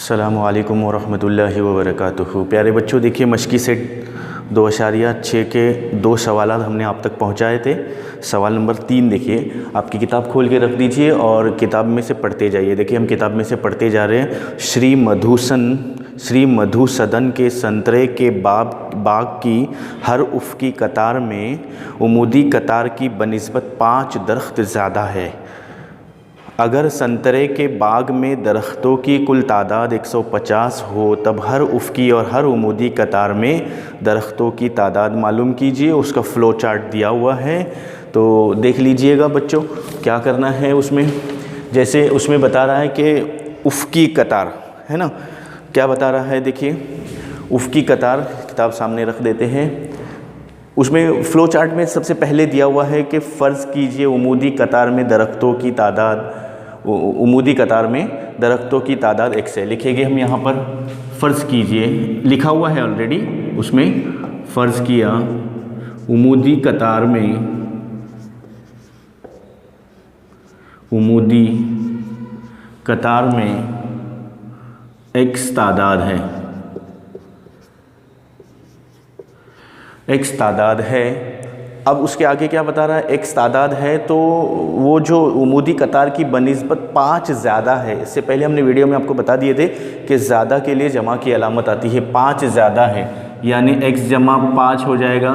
अस्सलामुअलैकुम वरहमतुल्लाहि वबरकातुहू। प्यारे बच्चों, देखिए मशकी सेट 2.6 के 2 सवाल हमने आप तक पहुंचाए थे। सवाल नंबर 3 देखिए, आपकी किताब खोल के रख दीजिए और किताब में से पढ़ते जाइए। देखिए हम किताब में से पढ़ते जा रहे हैं। श्री मधुसूदन के संतरे के बाग की हर उफ़क़ी कतार में उमूदी कतार की बनिस्बत 5 दरख्त ज़्यादा है। अगर संतरे के बाग में दरख्तों की कुल तादाद 150 हो तब हर उफ़क़ी और हर उमूदी कतार में दरख्तों की तादाद मालूम कीजिए। उसका फ़्लो चार्ट दिया हुआ है, तो देख लीजिएगा बच्चों क्या करना है उसमें। जैसे उसमें बता रहा है कि उफ़क़ी कतार है ना, क्या बता रहा है देखिए। उफ़क़ी कतार किताब सामने रख देते हैं। उसमें फ़्लो चार्ट में सबसे पहले दिया हुआ है कि फ़र्ज़ कीजिए उमूदी कतार में दरख्तों की तादाद, उमूदी कतार में दरख्तों की तादाद x है। लिखेंगे हम यहाँ पर फ़र्ज़ कीजिए, लिखा हुआ है ऑलरेडी, उसमें फ़र्ज़ किया उमूदी कतार में x तादाद है, x तादाद है। अब उसके आगे क्या बता रहा है, x तादाद है तो वो जो उमूदी कतार की बनिस्बत 5 ज़्यादा है। इससे पहले हमने वीडियो में आपको बता दिए थे कि ज़्यादा के लिए जमा की अलामत आती है। 5 ज़्यादा है यानी x जमा 5 हो जाएगा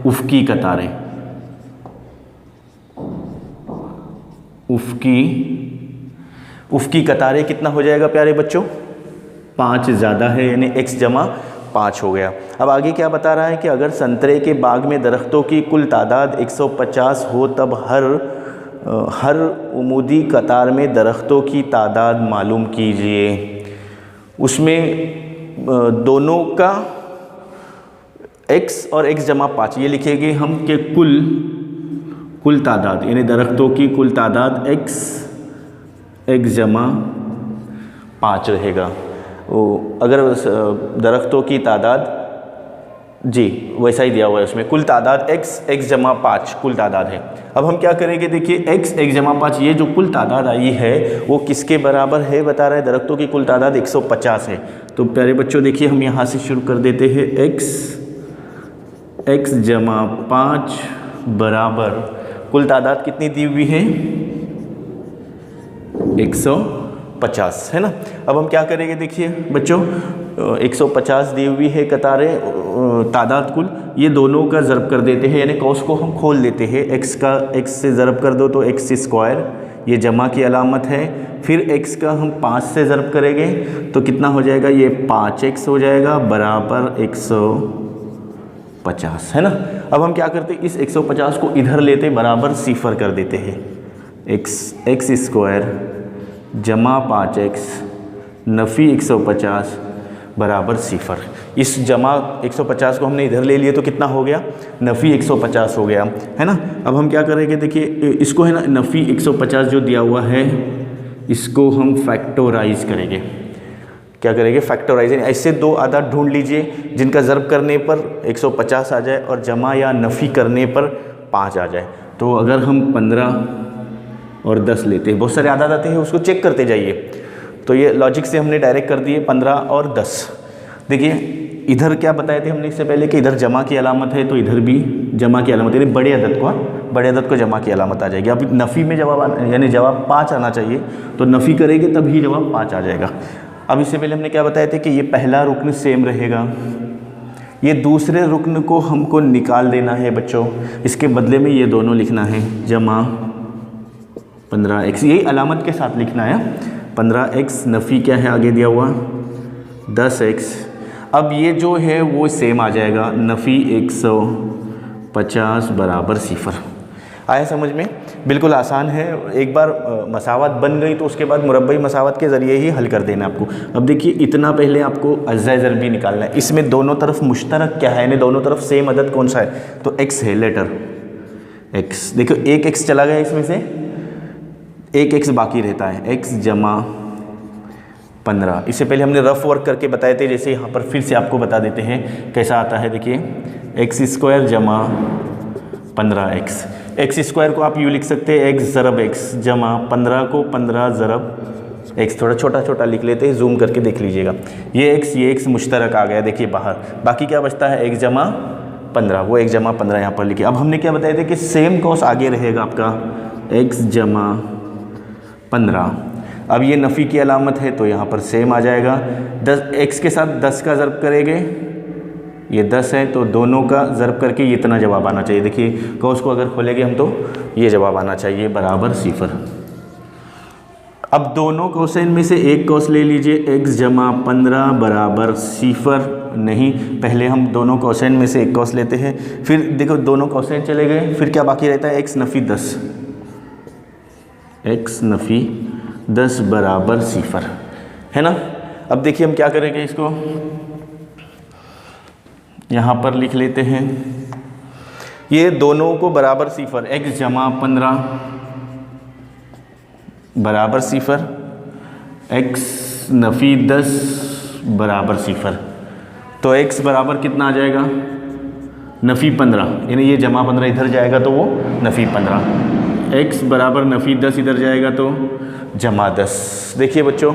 उफ़क़ी कतारें। उफ़क़ी कतारें कितना हो जाएगा प्यारे बच्चों, 5 ज़्यादा है यानी x जमा 5 हो गया। अब आगे क्या बता रहा है कि अगर संतरे के बाग में दरख्तों की कुल तादाद 150 हो तब हर उमूदी कतार में दरख्तों की तादाद मालूम कीजिए। उसमें दोनों का x और x जमा 5 ये लिखेंगे हम कि कुल तादाद यानी दरख्तों की कुल तादाद x जमा 5 रहेगा। अगर दरख्तों की तादाद जी वैसा ही दिया हुआ है, उसमें कुल तादाद x जमा 5 कुल तादाद है। अब हम क्या करेंगे देखिए, x जमा 5 ये जो कुल तादाद आई है वो किसके बराबर है बता रहा है, दरख्तों की कुल तादाद 150 है। तो प्यारे बच्चों देखिए हम यहाँ से शुरू कर देते हैं। x जमा 5 बराबर कुल तादाद कितनी दी हुई है, 150 है ना। अब हम क्या करेंगे देखिए बच्चों, 150 दी हुई है कतारें तादाद कुल, ये दोनों का ज़रब कर देते हैं यानी कौस को हम खोल देते हैं। x से ज़रब कर दो तो x स्क्वायर, ये जमा की अलामत है। फिर x का हम 5 से ज़रब करेंगे तो कितना हो जाएगा, ये 5x हो जाएगा बराबर 150 है ना। अब हम क्या करते हैं, इस 150 को इधर लेते बराबर सिफर कर देते हैं। x स्क्वायर जमा 5x नफ़ी 150 बराबर सिफर। इस जमा 150 को हमने इधर ले लिए तो कितना हो गया, नफ़ी 150 हो गया है ना। अब हम क्या करेंगे देखिए, इसको है ना नफ़ी 150 जो दिया हुआ है इसको हम फैक्टोराइज करेंगे। क्या करेंगे, फैक्टोराइज। ऐसे 2 आदाद ढूंढ लीजिए जिनका ज़रब करने पर 150 आ जाए और जमा या नफ़ी करने पर 5 आ जाए। तो अगर हम 15 और 10 लेते हैं, बहुत सारे आदाद आते हैं उसको चेक करते जाइए। तो ये लॉजिक से हमने डायरेक्ट कर दिए 15 और 10। देखिए इधर क्या बताए थे हमने इससे पहले कि इधर जमा की अलामत है तो इधर भी जमा की अलामत, यानी बड़े अदद को जमा की अलामत आ जाएगी। अब नफ़ी में यानी जवाब 5 आना चाहिए, तो नफ़ी करेंगे तभी जवाब 5 आ जाएगा। अब इससे पहले हमने क्या बताए थे कि ये पहला रुकन सेम रहेगा, ये दूसरे रुकन को हमको निकाल देना है बच्चों। इसके बदले में ये दोनों लिखना है, जमा 15x, यही अलामत के साथ लिखना है। 15x नफ़ी क्या है आगे दिया हुआ 10x। अब ये जो है वो सेम आ जाएगा, नफ़ी 150 बराबर सिफर। आया समझ में, बिल्कुल आसान है। एक बार मसावत बन गई तो उसके बाद मुरब्बई मसावत के ज़रिए ही हल कर देना आपको। अब देखिए इतना पहले आपको अज़्ज़ाए ज़रबी निकालना है। इसमें दोनों तरफ मुश्तरक क्या है, यानी दोनों तरफ सेम अदद कौन सा है, तो x है, लेटर x। देखो एक x चला गया, इसमें से एक x बाकी रहता है, x जमा 15। इससे पहले हमने रफ वर्क करके बताए थे, जैसे यहाँ पर फिर से आपको बता देते हैं कैसा आता है। देखिए x स्क्वायर जमा 15x, x स्क्वायर को आप यूँ लिख सकते हैं x ज़रब x जमा 15 को 15 ज़रब x थोड़ा छोटा छोटा लिख लेते हैं, जूम करके देख लीजिएगा। ये x मुश्तरक आ गया देखिए बाहर, बाकी क्या बचता है x जमा 15, वो x जमा 15 यहाँ पर लिखिए। अब हमने क्या बताया था कि सेम कॉस आगे रहेगा आपका x जमा 15। अब ये नफ़ी की अलामत है तो यहाँ पर सेम आ जाएगा। 10 x के साथ 10 का ज़र्ब करेंगे, ये 10 है तो दोनों का ज़र्ब करके ये इतना जवाब आना चाहिए। देखिए कॉस को अगर खोलेंगे हम तो ये जवाब आना चाहिए बराबर 0। अब दोनों कोसाइन में से एक कॉस ले लीजिए, x जमा 15 बराबर 0। नहीं, पहले हम दोनों कोसाइन में से एक कॉस लेते हैं, फिर देखो दोनों कोसाइन चले गए, फिर क्या बाकी रहता है x नफ़ी 10, x नफ़ी 10 बराबर 0 है ना। अब देखिए हम क्या करेंगे, इसको यहाँ पर लिख लेते हैं, ये दोनों को बराबर 0, x जमा 15 बराबर 0, x नफ़ी 10 बराबर 0। तो x बराबर कितना आ जाएगा, नफ़ी 15, यानी ये जमा 15 इधर जाएगा तो वो नफ़ी 15, x बराबर नफ़ी 10 इधर जाएगा तो जमा 10। देखिए बच्चों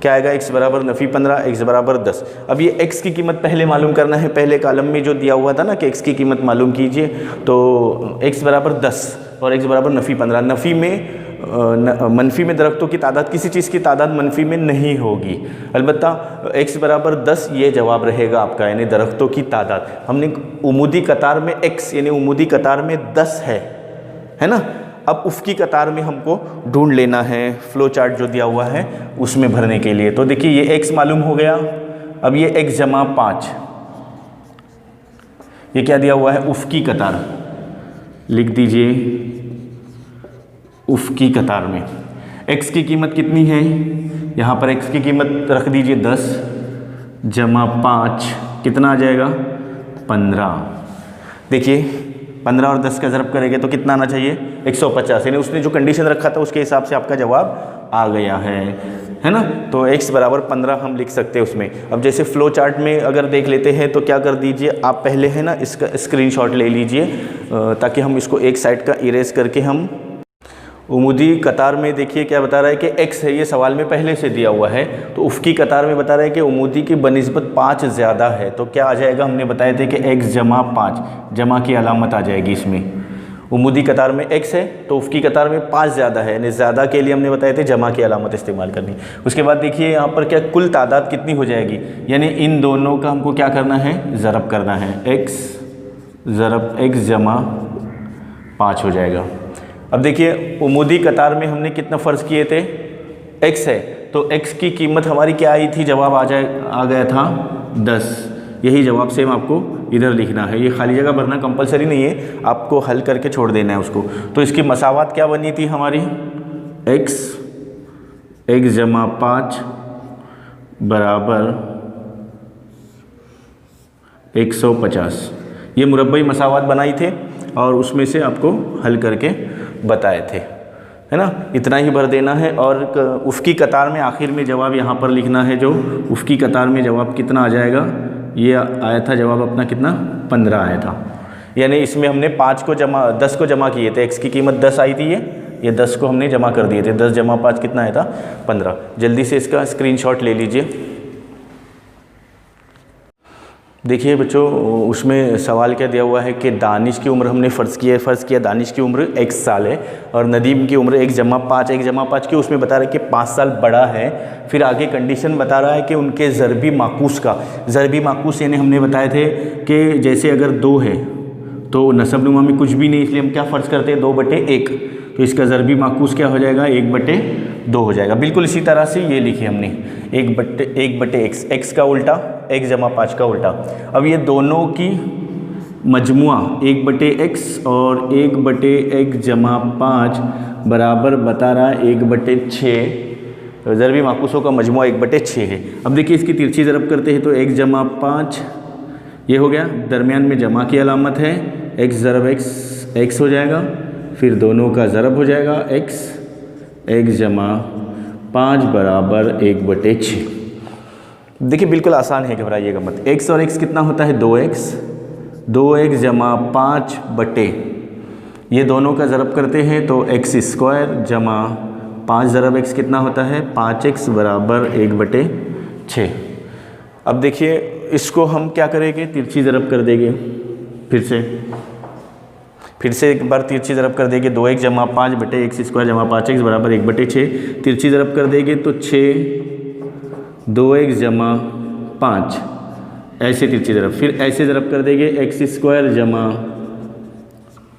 क्या आएगा, x बराबर नफ़ी 15, x बराबर 10। अब ये x की कीमत पहले मालूम करना है, पहले कॉलम में जो दिया हुआ था ना कि x की कीमत मालूम कीजिए, तो x बराबर 10 और x बराबर नफ़ी 15। नफ़ी में मनफी में दरख्तों की तादाद, किसी चीज़ की तादाद मनफी में नहीं होगी, अलबत्ता x बराबर 10 ये जवाब रहेगा आपका, यानी दरख्तों की तादाद। हमने उमूदी कतार में x यानी उमूदी कतार में 10 है ना। अब उफ़की कतार में हमको ढूंढ लेना है फ्लो चार्ट जो दिया हुआ है उसमें भरने के लिए। तो देखिए ये x मालूम हो गया, अब ये x जमा 5, ये क्या दिया हुआ है, उफ़की कतार लिख दीजिए। उफ़की कतार में x की कीमत कितनी है, यहाँ पर x की कीमत रख दीजिए 10 जमा 5, कितना आ जाएगा 15। देखिए 15 और 10 का ज़रब करेंगे तो कितना आना चाहिए 150, यानी उसने जो कंडीशन रखा था उसके हिसाब से आपका जवाब आ गया है ना। तो x बराबर 15 हम लिख सकते हैं उसमें। अब जैसे फ़्लो चार्ट में अगर देख लेते हैं तो क्या कर दीजिए आप, पहले है ना इसका स्क्रीनशॉट ले लीजिए ताकि हम इसको एक साइड का इरेज करके हम उमूदी कतार में देखिए क्या बता रहा है कि x है, ये सवाल में पहले से दिया हुआ है, तो उफ़की कतार में बता रहा है कि उमूदी की बनिस्बत 5 ज़्यादा है, तो क्या आ जाएगा, हमने बताए थे कि x जमा 5, जमा की अलामत आ जाएगी इसमें। उमूदी कतार में x है तो उफ़की कतार में 5 ज़्यादा है, यानी ज़्यादा के लिए हमने बताए थे जमा की अलामत इस्तेमाल करनी। उसके बाद देखिए यहाँ पर क्या कुल तादाद कितनी हो जाएगी, यानी इन दोनों का हमको क्या करना है, ज़रब करना है, x ज़रब x जमा 5 हो जाएगा। अब देखिए उमूदी कतार में हमने कितना फ़र्ज़ किए थे, x है, तो x की कीमत हमारी क्या आई थी, जवाब आ गया था 10। यही जवाब सेम आपको इधर लिखना है, ये खाली जगह भरना कंपलसरी नहीं है, आपको हल करके छोड़ देना है उसको। तो इसकी मसावात क्या बनी थी हमारी, x जमा 5 बराबर 150, ये मुरब्बई मसावात बनाई थे और उसमें से आपको हल करके बताए थे, है ना। इतना ही भर देना है और उफ़की कतार में आखिर में जवाब यहाँ पर लिखना है, जो उफ़की कतार में जवाब कितना आ जाएगा, ये आया था जवाब अपना कितना 15 आया था, यानी इसमें हमने 10 को जमा किए थे, x की कीमत 10 आई थी, ये 10 को हमने जमा कर दिए थे, 10 जमा 5 कितना आया था 15। जल्दी से इसका स्क्रीनशॉट ले लीजिए। देखिए बच्चों उसमें सवाल क्या दिया हुआ है कि दानिश की उम्र हमने फ़र्ज़ किया दानिश की उम्र x साल है और नदीम की उम्र x जमा 5 की, उसमें बता रहा है कि 5 साल बड़ा है। फिर आगे कंडीशन बता रहा है कि उनके ज़रबी माकूस का, ज़रबी माकूस यानी हमने बताए थे कि जैसे अगर 2 है तो नसब नुमा में कुछ भी नहीं, इसलिए हम क्या फ़र्ज़ करते हैं 2/1, तो इसका ज़रबी माकूस क्या हो जाएगा 1/2 हो जाएगा। बिल्कुल इसी तरह से ये लिखे हमने 1/x, x का उल्टा x जमा 5 का उल्टा। अब ये दोनों की मजमुआ 1/x और 1/x जमा 5 बराबर बता रहा है 1/6, ज़रबी माकूसों का मजमुआ 1/6 है। अब देखिए इसकी तिरछी ज़रब करते हैं तो x जमा 5 ये हो गया, दरमियान में जमा की अलामत है, x ज़रब x हो जाएगा, फिर दोनों का ज़रब हो जाएगा x जमा 5 बराबर 1/6। देखिए बिल्कुल आसान है, घबराइएगा मत। x और x कितना होता है 2x जमा 5 बटे, ये दोनों का ज़रब करते हैं तो x² जमा 5 ज़रब x कितना होता है 5x बराबर 1/6। अब देखिए इसको हम क्या करेंगे, तिरछी ज़रब कर देंगे। फिर से एक बार तिरछी ज़रब कर देंगे। 2x जमा 5/x² जमा 5x बराबर 1/6। तिरछी ज़रब कर देंगे तो 6 2x जमा 5, ऐसे तिरछी ज़रब। फिर ऐसे ज़रब कर देंगे x² जमा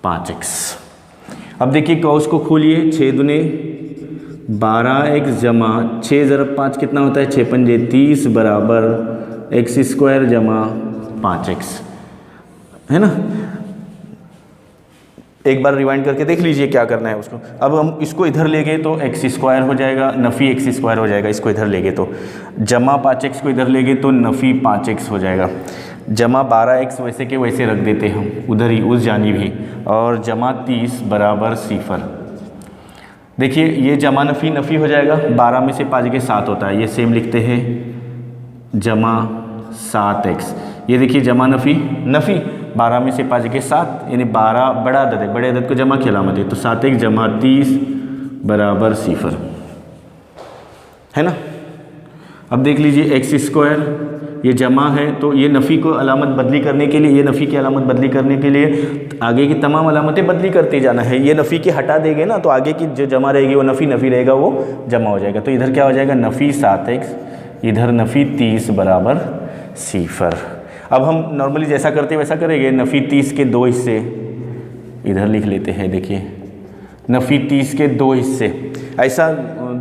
5x। अब देखिए कौस को खोलिए, 6 दूने 12x जमा 6 ज़रब 5 कितना होता है 6 पंजे 30 बराबर x² जमा 5x, है ना। एक बार रिवाइंड करके देख लीजिए क्या करना है उसको। अब हम इसको इधर ले गए तो x² हो जाएगा, नफ़ी x² हो जाएगा। इसको इधर ले गए तो जमा 5x को इधर ले गए तो नफ़ी 5x हो जाएगा। जमा 12x वैसे के वैसे रख देते हम उधर ही उस जानिब ही, और जमा 30 बराबर 0। देखिए ये जमा नफ़ी नफ़ी हो जाएगा, 12 में से 5 के 7 होता है, ये सेम लिखते हैं जमा 7x। ये देखिए जमा नफ़ी नफ़ी, 12 में से 5 के 7 यानी 12 बड़ा अदद है, बड़े अदद को जमा की अलामत है, तो 7x जमा 30 बराबर 0, है ना। अब देख लीजिए x² ये जमा है, तो ये नफ़ी को अलामत बदली करने के लिए, ये नफ़ी की अलामत बदली करने के लिए आगे की तमाम अलामतें बदली करते जाना है। ये नफ़ी की हटा देंगे ना तो आगे की जो जमा रहेगी वो नफ़ी नफ़ी रहेगा, वो जमा हो जाएगा। तो इधर क्या हो जाएगा नफ़ी 7x, इधर नफ़ी 30 बराबर 0। अब हम नॉर्मली जैसा करते वैसा करेंगे। नफ़ी 30 के 2 हिस्से इधर लिख लेते हैं। देखिए नफ़ी 30 के 2 हिस्से, ऐसा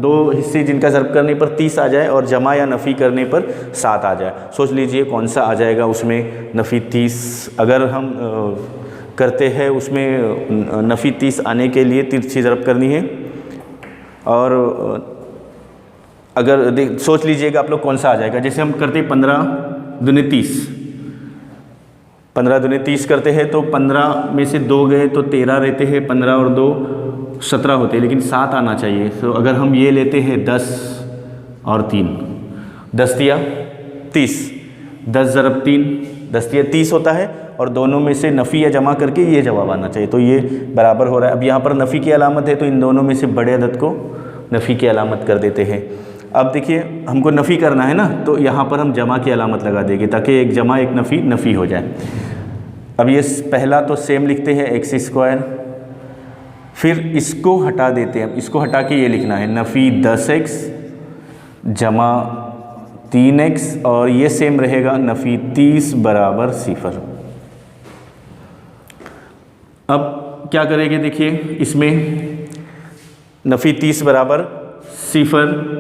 2 हिस्से जिनका ज़रब करने पर 30 आ जाए और जमा या नफ़ी करने पर 7 आ जाए। सोच लीजिए कौन सा आ जाएगा उसमें नफ़ी 30। अगर हम करते हैं उसमें नफ़ी 30 आने के लिए तिरछी ज़रब करनी है, और अगर सोच लीजिएगा आप लोग कौन सा आ जाएगा। जैसे हम करते 15 दूने 30, 15 दूने 30 करते हैं तो 15 में से 2 गए तो 13 रहते हैं, 15 और 2 17 होते हैं, लेकिन 7 आना चाहिए। तो अगर हम ये लेते हैं 10 और 3, 10 तिया 30, 10 ज़रब 3 10 तिया 30 होता है, और दोनों में से नफ़ी या जमा करके ये जवाब आना चाहिए। तो ये बराबर हो रहा है। अब यहाँ पर नफ़ी की अलामत है तो इन दोनों में से बड़े अदद को नफ़ी की अलामत कर देते हैं। अब देखिए हमको नफ़ी करना है ना, तो यहाँ पर हम जमा की अलामत लगा देंगे ताकि एक जमा एक नफ़ी नफ़ी हो जाए। अब ये पहला तो सेम लिखते हैं x², फिर इसको हटा देते हैं। इसको हटा के ये लिखना है नफ़ी 10x जमा 3x, और ये सेम रहेगा नफ़ी 30 बराबर 0। अब क्या करेंगे, देखिए इसमें नफ़ी 30 बराबर 0,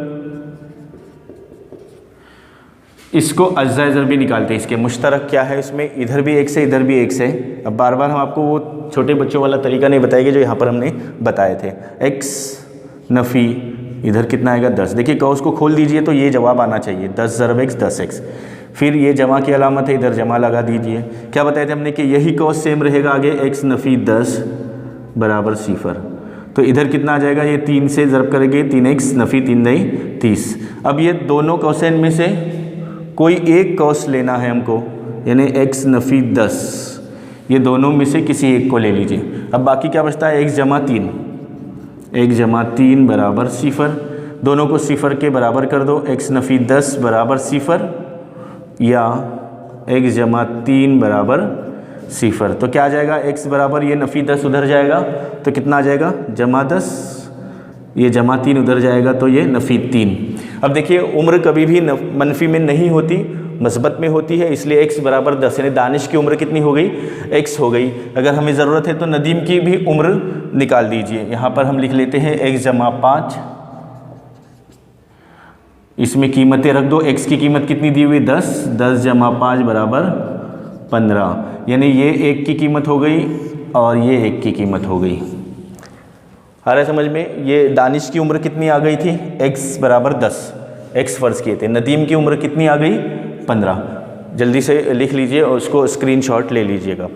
इसको अज्ज़ाए ज़रबी निकालते हैं। इसके मुश्तरक क्या है, इसमें इधर भी x है इधर भी x है। अब बार बार हम आपको वो छोटे बच्चों वाला तरीका नहीं बताएंगे जो यहाँ पर हमने बताए थे। x नफ़ी इधर कितना आएगा 10। देखिए कौस को खोल दीजिए तो ये जवाब आना चाहिए 10 ज़रब x 10x। फिर ये जमा की अलामत है, इधर जमा लगा दीजिए। क्या बताए थे हमने कि यही कौस सेम रहेगा आगे, x नफ़ी 10 बराबर 0। तो इधर कितना आ जाएगा, ये 3 से ज़रब करेंगे 3x नफ़ी 3 नहीं 30। अब ये दोनों कौसैन में से कोई एक कौस लेना है हमको, यानी x नफ़ी 10, ये दोनों में से किसी एक को ले लीजिए। अब बाकी क्या बचता है x जमा 3, x जमा 3 बराबर 0। दोनों को 0 के बराबर कर दो, x नफ़ी 10 बराबर 0 या x जमा 3 बराबर 0। तो क्या आ जाएगा, x बराबर ये नफ़ी 10 उधर जाएगा तो कितना आ जाएगा जमा 10, ये जमा 3 उधर जाएगा तो ये नफ़ी 3। अब देखिए उम्र कभी भी मनफी में नहीं होती, मस्बत में होती है, इसलिए x बराबर 10, यानी दानिश की उम्र कितनी हो गई x हो गई। अगर हमें ज़रूरत है तो नदीम की भी उम्र निकाल दीजिए। यहाँ पर हम लिख लेते हैं x जमा 5, इसमें कीमतें रख दो। x की कीमत कितनी दी हुई 10, 10 जमा 5 बराबर 15, यानी ये 1 की कीमत हो गई और ये 1 की कीमत हो गई। आ रहा है समझ में। ये दानिश की उम्र कितनी आ गई थी, x बराबर 10, x फ़र्ज़ किए थे। नदीम की उम्र कितनी आ गई 15। जल्दी से लिख लीजिए और उसको स्क्रीनशॉट ले लीजिएगा।